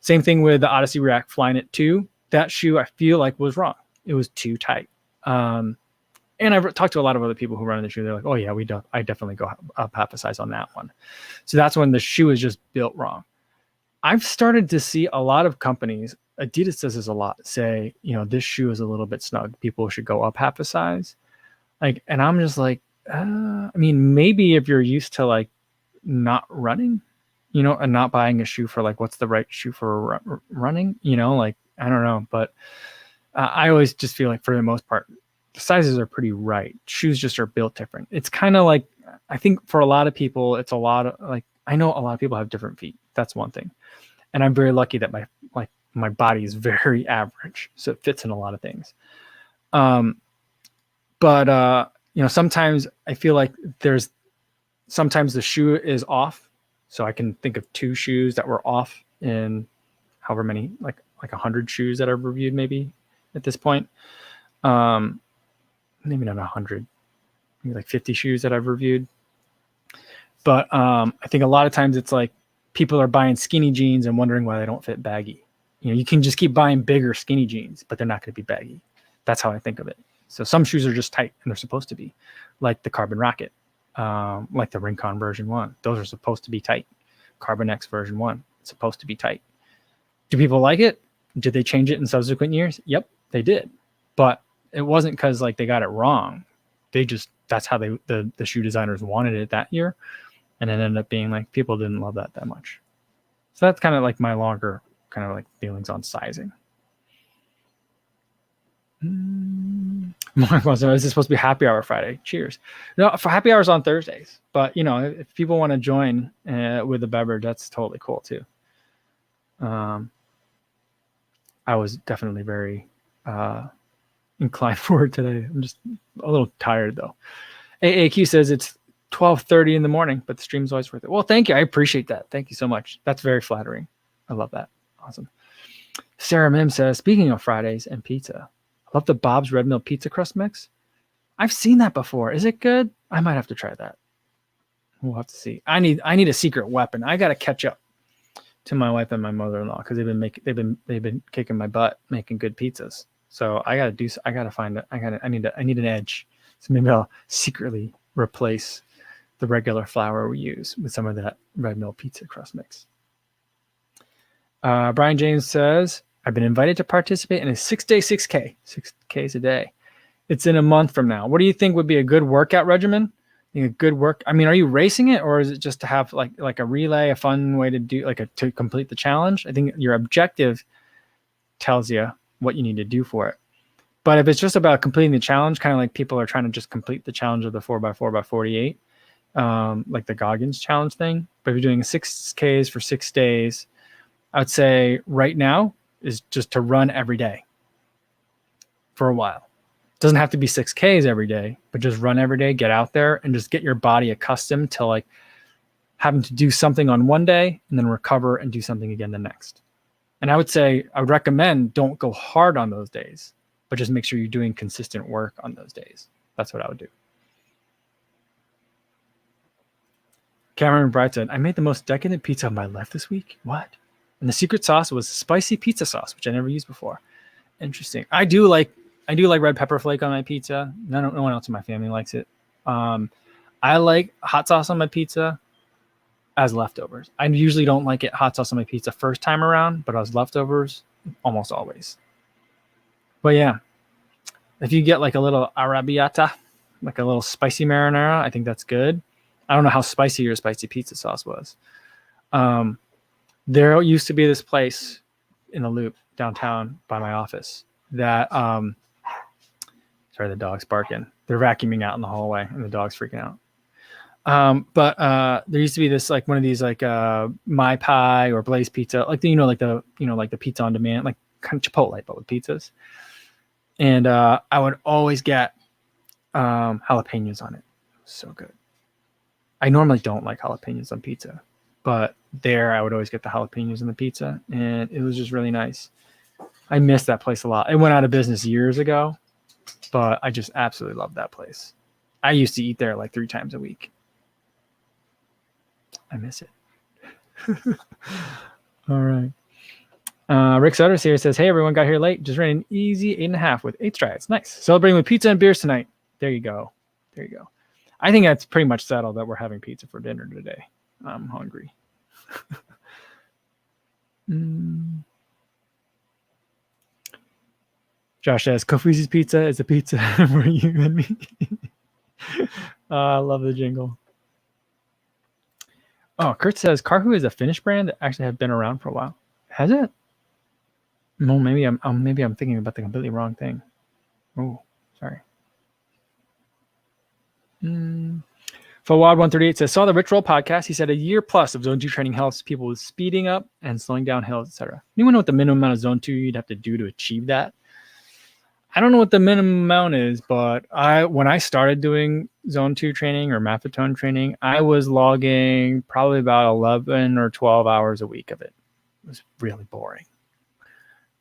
Same thing with the Odyssey React Flyknit 2. That shoe I feel like was wrong. It was too tight. And I've talked to a lot of other people who run in the shoe. They're like, oh yeah, I definitely go up half a size on that one. So that's when the shoe is just built wrong. I've started to see a lot of companies, Adidas does this a lot, say, this shoe is a little bit snug. People should go up half a size. And I'm just like, I mean, maybe if you're used to like not running, and not buying a shoe for like what's the right shoe for running, like I don't know, but I always just feel like for the most part, the sizes are pretty right. Shoes just are built different. It's kind of like, I think for a lot of people, it's a lot of like, I know a lot of people have different feet. That's one thing. And I'm very lucky that my body is very average. So it fits in a lot of things. But sometimes I feel like sometimes the shoe is off. So I can think of 2 shoes that were off in however many, like 100 shoes that I've reviewed maybe at this point. Maybe not 100, maybe like 50 shoes that I've reviewed. But I think a lot of times it's like people are buying skinny jeans and wondering why they don't fit baggy. You can just keep buying bigger skinny jeans, but they're not going to be baggy. That's how I think of it. So some shoes are just tight and they're supposed to be, like the Carbon Rocket, like the Rincon version 1. Those are supposed to be tight. Carbon X version 1, it's supposed to be tight. Do people like it? Did they change it in subsequent years? Yep, they did. But it wasn't because like they got it wrong. That's how the shoe designers wanted it that year. And it ended up being like people didn't love that much. So that's kind of like my longer kind of like feelings on sizing. Mark wants to know, is this supposed to be happy hour Friday? Cheers. No, for happy hours on Thursdays. But if people want to join with the beverage, that's totally cool too. I was definitely very inclined for it today. I'm just a little tired though. AAQ says it's 12:30 in the morning, but the stream's always worth it. Well, thank you. I appreciate that. Thank you so much. That's very flattering. I love that. Awesome. Sarah Mim says, speaking of Fridays and pizza, I love the Bob's Red Mill pizza crust mix. I've seen that before. Is it good? I might have to try that. We'll have to see. I need a secret weapon. I got to catch up to my wife and my mother-in-law because they've been kicking my butt making good pizzas. So I need an edge. So maybe I'll secretly replace the regular flour we use with some of that Red Mill pizza crust mix. Brian James says, I've been invited to participate in a 6-day 6K. 6Ks a day. It's in a month from now. What do you think would be a good workout regimen? A good work. I mean, are you racing it, or is it just to have like a relay, a fun way to do to complete the challenge? I think your objective tells you what you need to do for it. But if it's just about completing the challenge, kind of like people are trying to just complete the challenge of the 4x4x48, like the Goggins challenge thing. But if you're doing 6Ks for 6 days, I would say right now is just to run every day for a while. It doesn't have to be 6Ks every day, but just run every day, get out there and just get your body accustomed to like having to do something on one day and then recover and do something again the next. And I would recommend don't go hard on those days, but just make sure you're doing consistent work on those days. That's what I would do. Cameron Bright said, I made the most decadent pizza of my life this week. What? And the secret sauce was spicy pizza sauce, which I never used before. Interesting. I do like red pepper flake on my pizza. No one else in my family likes it. I like hot sauce on my pizza as leftovers. I usually don't like it hot sauce on my pizza first time around, but as leftovers, almost always. But yeah, if you get like a little arrabbiata, like a little spicy marinara, I think that's good. I don't know how spicy your spicy pizza sauce was. There used to be this place in the Loop downtown by my office that sorry, the dog's barking. They're vacuuming out in the hallway and the dog's freaking out. But there used to be this like one of these like My Pie or Blaze Pizza, like the pizza on demand, like kind of Chipotle but with pizzas. And I would always get jalapenos on it. So good. I normally don't like jalapenos on pizza, but there I would always get the jalapenos on the pizza, and it was just really nice. I miss that place a lot. It went out of business years ago, but I just absolutely love that place. I used to eat there like 3 times a week. I miss it. All right. Rick Sutters here says, hey, everyone, got here late. Just ran an easy 8.5 with 8 strides. Nice. Celebrating with pizza and beers tonight. There you go. There you go. I think that's pretty much settled that we're having pizza for dinner today. I'm hungry. Josh says, Kofuzi's pizza is a pizza for you and me. I love the jingle. Oh, Kurt says Karhu is a Finnish brand that actually have been around for a while. Has it? No, maybe I'm thinking about the completely wrong thing. Oh, sorry. Fawad138 says, saw the Rich Roll podcast. He said a year plus of Zone 2 training helps people with speeding up and slowing down hills, etc. Anyone know what the minimum amount of Zone 2 you'd have to do to achieve that? I don't know what the minimum amount is, but when I started doing Zone 2 training or Maffetone training, I was logging probably about 11 or 12 hours a week of it. It was really boring.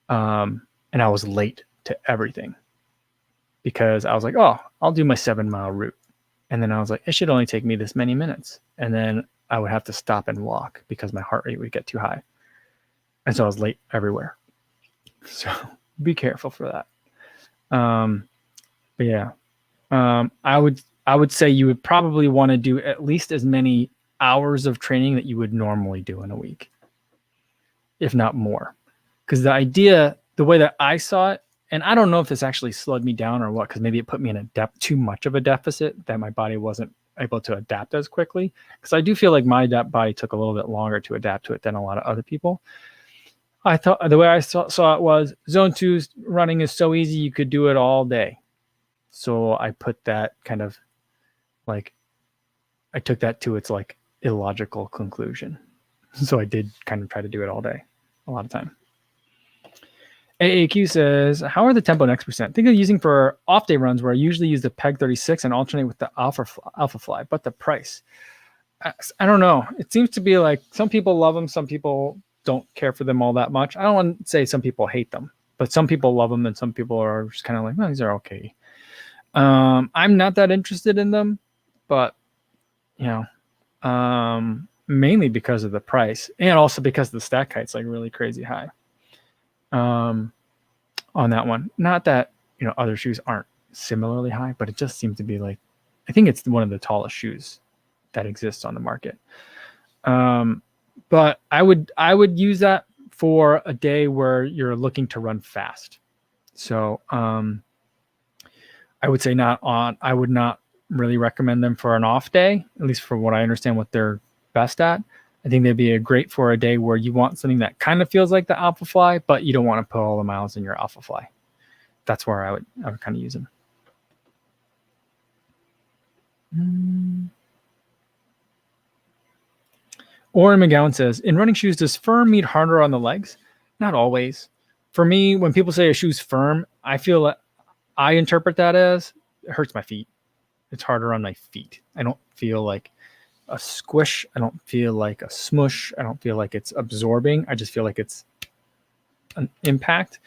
And I was late to everything because I was like, oh, I'll do my 7-mile route. And then I was like, it should only take me this many minutes. And then I would have to stop and walk because my heart rate would get too high. And so I was late everywhere. So be careful for that. But yeah, I would say you would probably want to do at least as many hours of training that you would normally do in a week, if not more. Because the way that I saw it, and I don't know if this actually slowed me down or what, because maybe it put me in too much of a deficit that my body wasn't able to adapt as quickly. Because I do feel like my body took a little bit longer to adapt to it than a lot of other people. I thought the way I saw it was Zone 2 running is so easy, you could do it all day. So I put that kind of like, I took that to its like illogical conclusion. So I did kind of try to do it all day, a lot of time. AAQ says, how are the tempo next percent? Think of using for off day runs where I usually use the Peg 36 and alternate with the Alpha Fly, but the price. I don't know. It seems to be like some people love them, some people don't care for them all that much. I don't want to say some people hate them, but some people love them and some people are just kind of like, well, these are okay. I'm not that interested in them, but you know, mainly because of the price and also because the stack height's like really crazy high. On that one, not that, you know, other shoes aren't similarly high, but it just seems to be like, I think it's one of the tallest shoes that exists on the market. But I would use that for a day where you're looking to run fast. So, I would say I would not really recommend them for an off day, at least for what I understand what they're best at. I think they'd be great for a day where you want something that kind of feels like the Alpha Fly, but you don't want to put all the miles in your Alpha Fly. That's where I would kind of use them. Oren McGowan says, in running shoes, does firm mean harder on the legs? Not always. For me, when people say a shoe's firm, I feel that I interpret that as it hurts my feet. It's harder on my feet. I don't feel like a squish. I don't feel like a smush. I don't feel like it's absorbing. I just feel like it's an impact.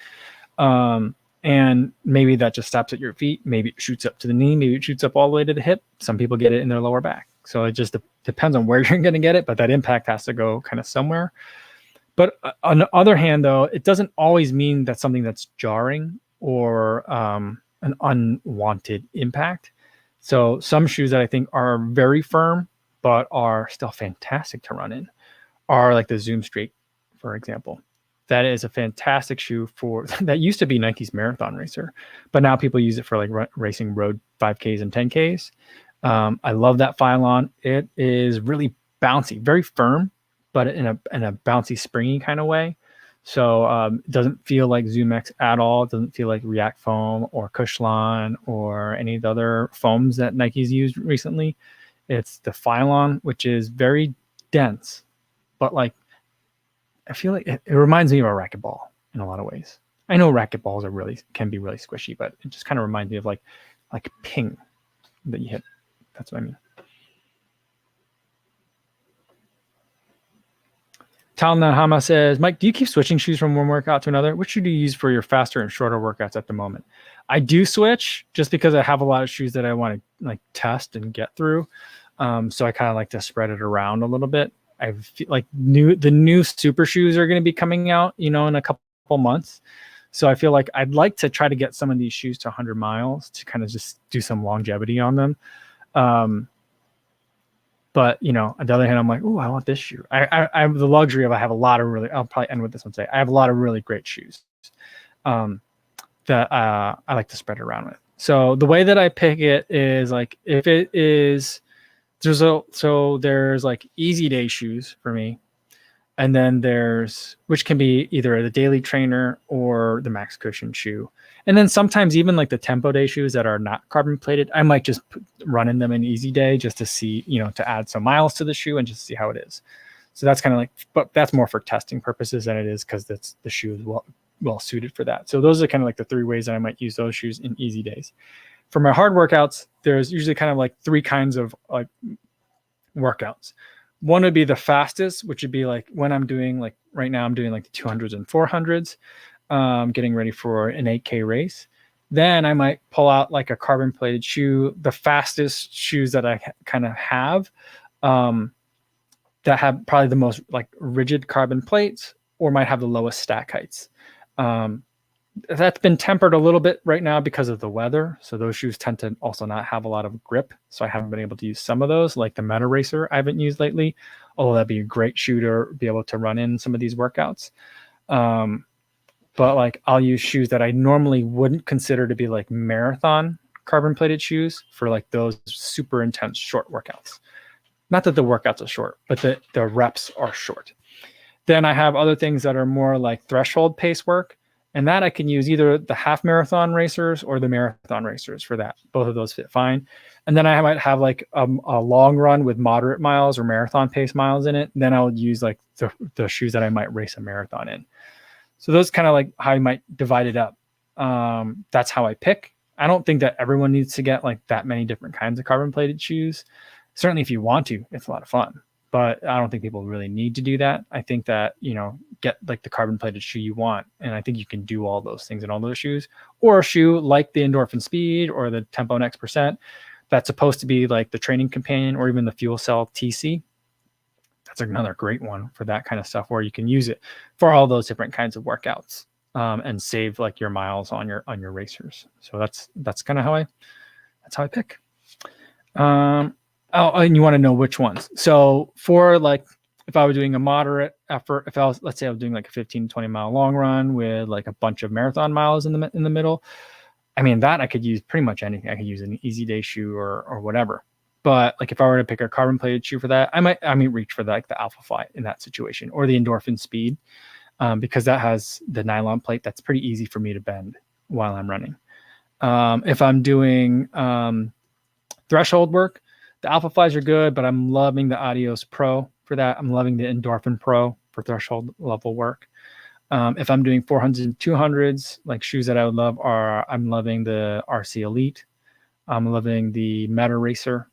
And maybe that just stops at your feet. Maybe it shoots up to the knee. Maybe it shoots up all the way to the hip. Some people get it in their lower back. So it just depends on where you're going to get it, but that impact has to go kind of somewhere. But on the other hand, though, it doesn't always mean that's something that's jarring or an unwanted impact. So some shoes that I think are very firm, but are still fantastic to run in are like the Zoom Straight, for example. That is a fantastic shoe that used to be Nike's marathon racer, but now people use it for like racing road 5Ks and 10Ks. I love that Phylon. It is really bouncy, very firm, but in a bouncy, springy kind of way. So it doesn't feel like Zoom X at all. It doesn't feel like React Foam or Cushlon or any of the other foams that Nike's used recently. It's the Phylon, which is very dense, but like I feel like it reminds me of a racquetball in a lot of ways. I know racquetballs can be really squishy, but it just kind of reminds me of like a ping that you hit. That's what I mean. Talna Hama says, Mike, do you keep switching shoes from one workout to another? Which shoe do you use for your faster and shorter workouts at the moment? I do switch just because I have a lot of shoes that I want to like test and get through. So I kind of like to spread it around a little bit. I feel like the new super shoes are going to be coming out, in a couple months. So I feel like I'd like to try to get some of these shoes to 100 miles to kind of just do some longevity on them. But on the other hand, I'm like, oh, I want this shoe. I have the luxury of I have a lot of really. I'll probably end with this one. I have a lot of really great shoes that I like to spread around with. So the way that I pick it is like if it is there's like easy day shoes for me, and then there's which can be either the daily trainer or the max cushion shoe, and then sometimes even like the tempo day shoes that are not carbon plated, I might just run in them in easy day just to see, to add some miles to the shoe and just see how it is. So that's kind of like, but that's more for testing purposes than it is because that's the shoe is well suited for that. So those are kind of like the three ways that I might use those shoes in easy days. For my hard workouts, there's usually kind of like three kinds of like workouts. One would be the fastest, which would be like when I'm doing like right now, I'm doing like the 200s and 400s, getting ready for an 8K race. Then I might pull out like a carbon plated shoe, the fastest shoes that I kind of have, that have probably the most like rigid carbon plates, or might have the lowest stack heights. That's been tempered a little bit right now because of the weather. So those shoes tend to also not have a lot of grip. So I haven't been able to use some of those, like the Meta Racer I haven't used lately, although that'd be a great shoe to be able to run in some of these workouts. But like I'll use shoes that I normally wouldn't consider to be like marathon carbon plated shoes for like those super intense short workouts. Not that the workouts are short, but the reps are short. Then I have other things that are more like threshold pace work. And that I can use either the half marathon racers or the marathon racers for that. Both of those fit fine. And then I might have like a long run with moderate miles or marathon pace miles in it. And then I'll use like the shoes that I might race a marathon in. So those kind of like how I might divide it up. That's how I pick. I don't think that everyone needs to get like that many different kinds of carbon plated shoes. Certainly if you want to, it's a lot of fun. But I don't think people really need to do that. I think that, get like the carbon plated shoe you want. And I think you can do all those things in all those shoes, or a shoe like the Endorphin Speed or the Tempo Next Percent that's supposed to be like the training companion, or even the Fuel Cell TC. That's another great one for that kind of stuff, where you can use it for all those different kinds of workouts, and save like your miles on your racers. So that's kind of how I pick. Oh, and you want to know which ones. So for like, if I were doing a moderate effort, let's say I was doing like a 15, 20 mile long run with like a bunch of marathon miles in the middle. I mean, that I could use pretty much anything. I could use an easy day shoe or whatever. But like if I were to pick a carbon plated shoe for that, I might reach for like the Alpha Fly in that situation, or the Endorphin Speed, because that has the nylon plate that's pretty easy for me to bend while I'm running. If I'm doing threshold work, the Alpha Flies are good, but I'm loving the Adios Pro for that. I'm loving the Endorphin Pro for threshold level work. If I'm doing 400s and 200s, like shoes that I would love I'm loving the RC Elite. I'm loving the Meta Racer.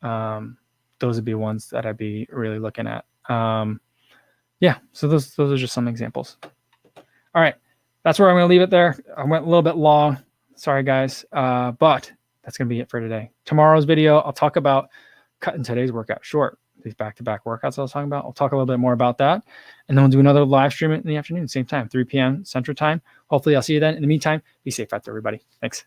Those would be ones that I'd be really looking at. Yeah, so those are just some examples. All right, that's where I'm going to leave it there. I went a little bit long. Sorry, guys, but that's going to be it for today. Tomorrow's video, I'll talk about cutting today's workout short. These back-to-back workouts I was talking about. I'll talk a little bit more about that. And then we'll do another live stream in the afternoon, same time, 3 p.m. Central Time. Hopefully I'll see you then. In the meantime, be safe out there, everybody. Thanks.